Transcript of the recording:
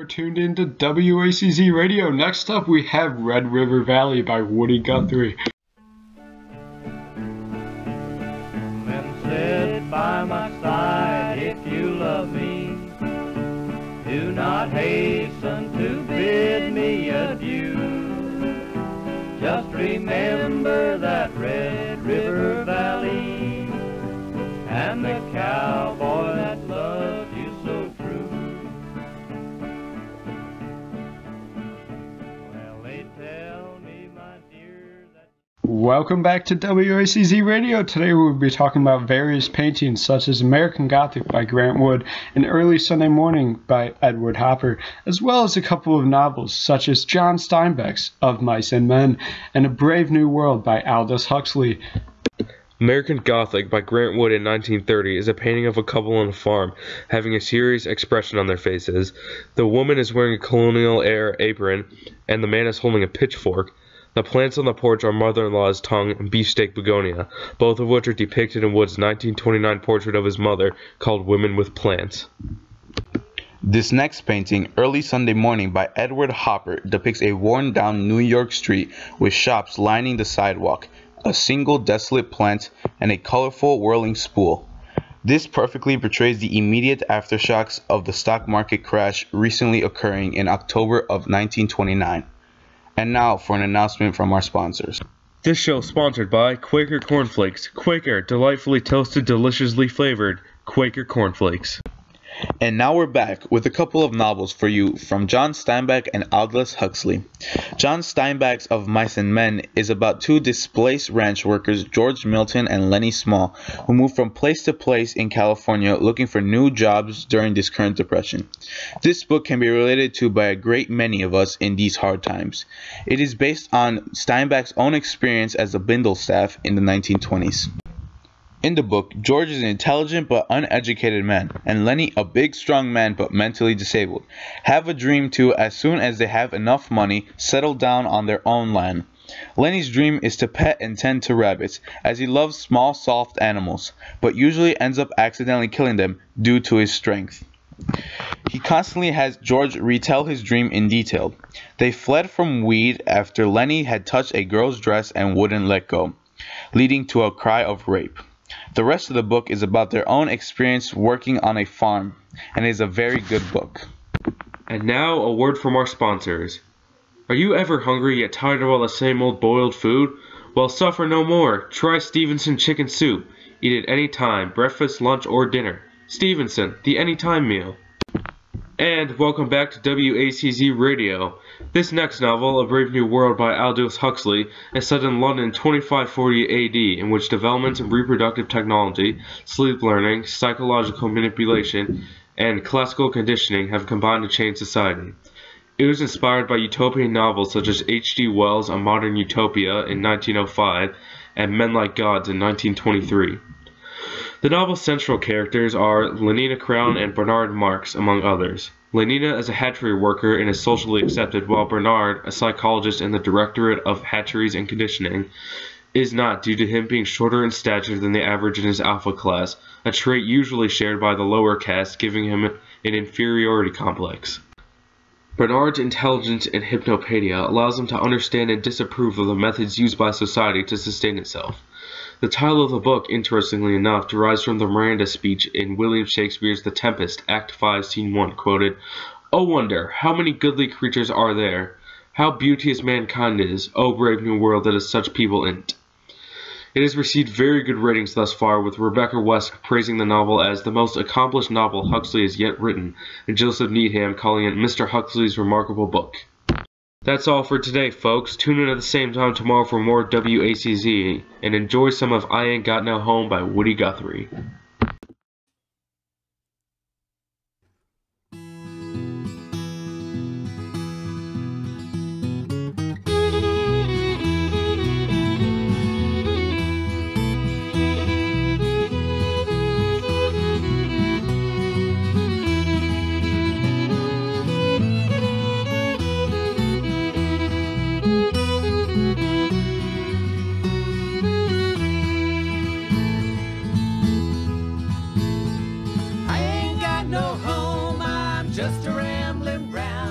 tuned into WACZ Radio. Next up, we have Red River Valley by Woody Guthrie. Then sit by my side if you love me. Do not hasten to bid me adieu. Just remember that Red River Valley and the cowboy that loved you so true. Well, they tell me, my dear, that... Welcome back to WACZ Radio. Today we'll be talking about various paintings such as American Gothic by Grant Wood and Early Sunday Morning by Edward Hopper, as well as a couple of novels such as John Steinbeck's Of Mice and Men and A Brave New World by Aldous Huxley. American Gothic by Grant Wood in 1930 is a painting of a couple on a farm, having a serious expression on their faces. The woman is wearing a colonial-era apron, and the man is holding a pitchfork. The plants on the porch are mother-in-law's tongue and beefsteak begonia, both of which are depicted in Wood's 1929 portrait of his mother, called Women with Plants. This next painting, Early Sunday Morning by Edward Hopper, depicts a worn-down New York street with shops lining the sidewalk, a single desolate plant, and a colorful whirling spool. This perfectly portrays the immediate aftershocks of the stock market crash recently occurring in October of 1929. And now for an announcement from our sponsors. This show is sponsored by Quaker Cornflakes. Quaker, delightfully toasted, deliciously flavored. Quaker Cornflakes. And now we're back with a couple of novels for you from John Steinbeck and Aldous Huxley. John Steinbeck's Of Mice and Men is about two displaced ranch workers, George Milton and Lenny Small, who move from place to place in California looking for new jobs during this current depression. This book can be related to by a great many of us in these hard times. It is based on Steinbeck's own experience as a Bindle staff in the 1920s. In the book, George is an intelligent but uneducated man, and Lenny, a big strong man but mentally disabled, have a dream to, as soon as they have enough money, settle down on their own land. Lenny's dream is to pet and tend to rabbits, as he loves small soft animals, but usually ends up accidentally killing them due to his strength. He constantly has George retell his dream in detail. They fled from weed after Lenny had touched a girl's dress and wouldn't let go, leading to a cry of rape. The rest of the book is about their own experience working on a farm, and is a very good book. And now, a word from our sponsors. Are you ever hungry yet tired of all the same old boiled food? Well, suffer no more. Try Stevenson Chicken Soup. Eat it any time, breakfast, lunch, or dinner. Stevenson, the anytime meal. And welcome back to WACZ Radio. This next novel, A Brave New World by Aldous Huxley, is set in London 2540 AD, in which developments in reproductive technology, sleep learning, psychological manipulation, and classical conditioning have combined to change society. It was inspired by utopian novels such as H.G. Wells' A Modern Utopia in 1905 and Men Like Gods in 1923. The novel's central characters are Lenina Crown and Bernard Marx, among others. Lenina is a hatchery worker and is socially accepted, while Bernard, a psychologist in the Directorate of Hatcheries and Conditioning, is not, due to him being shorter in stature than the average in his alpha class, a trait usually shared by the lower caste, giving him an inferiority complex. Bernard's intelligence and hypnopaedia allows him to understand and disapprove of the methods used by society to sustain itself. The title of the book, interestingly enough, derives from the Miranda speech in William Shakespeare's The Tempest, Act 5, Scene 1, quoted, "O wonder, how many goodly creatures are there? How beauteous mankind is, O brave new world that has such people in't." It has received very good ratings thus far, with Rebecca West praising the novel as the most accomplished novel Huxley has yet written, and Joseph Needham calling it Mr. Huxley's remarkable book. That's all for today, folks. Tune in at the same time tomorrow for more WACZ, and enjoy some of I Ain't Got No Home by Woody Guthrie. tumbling round.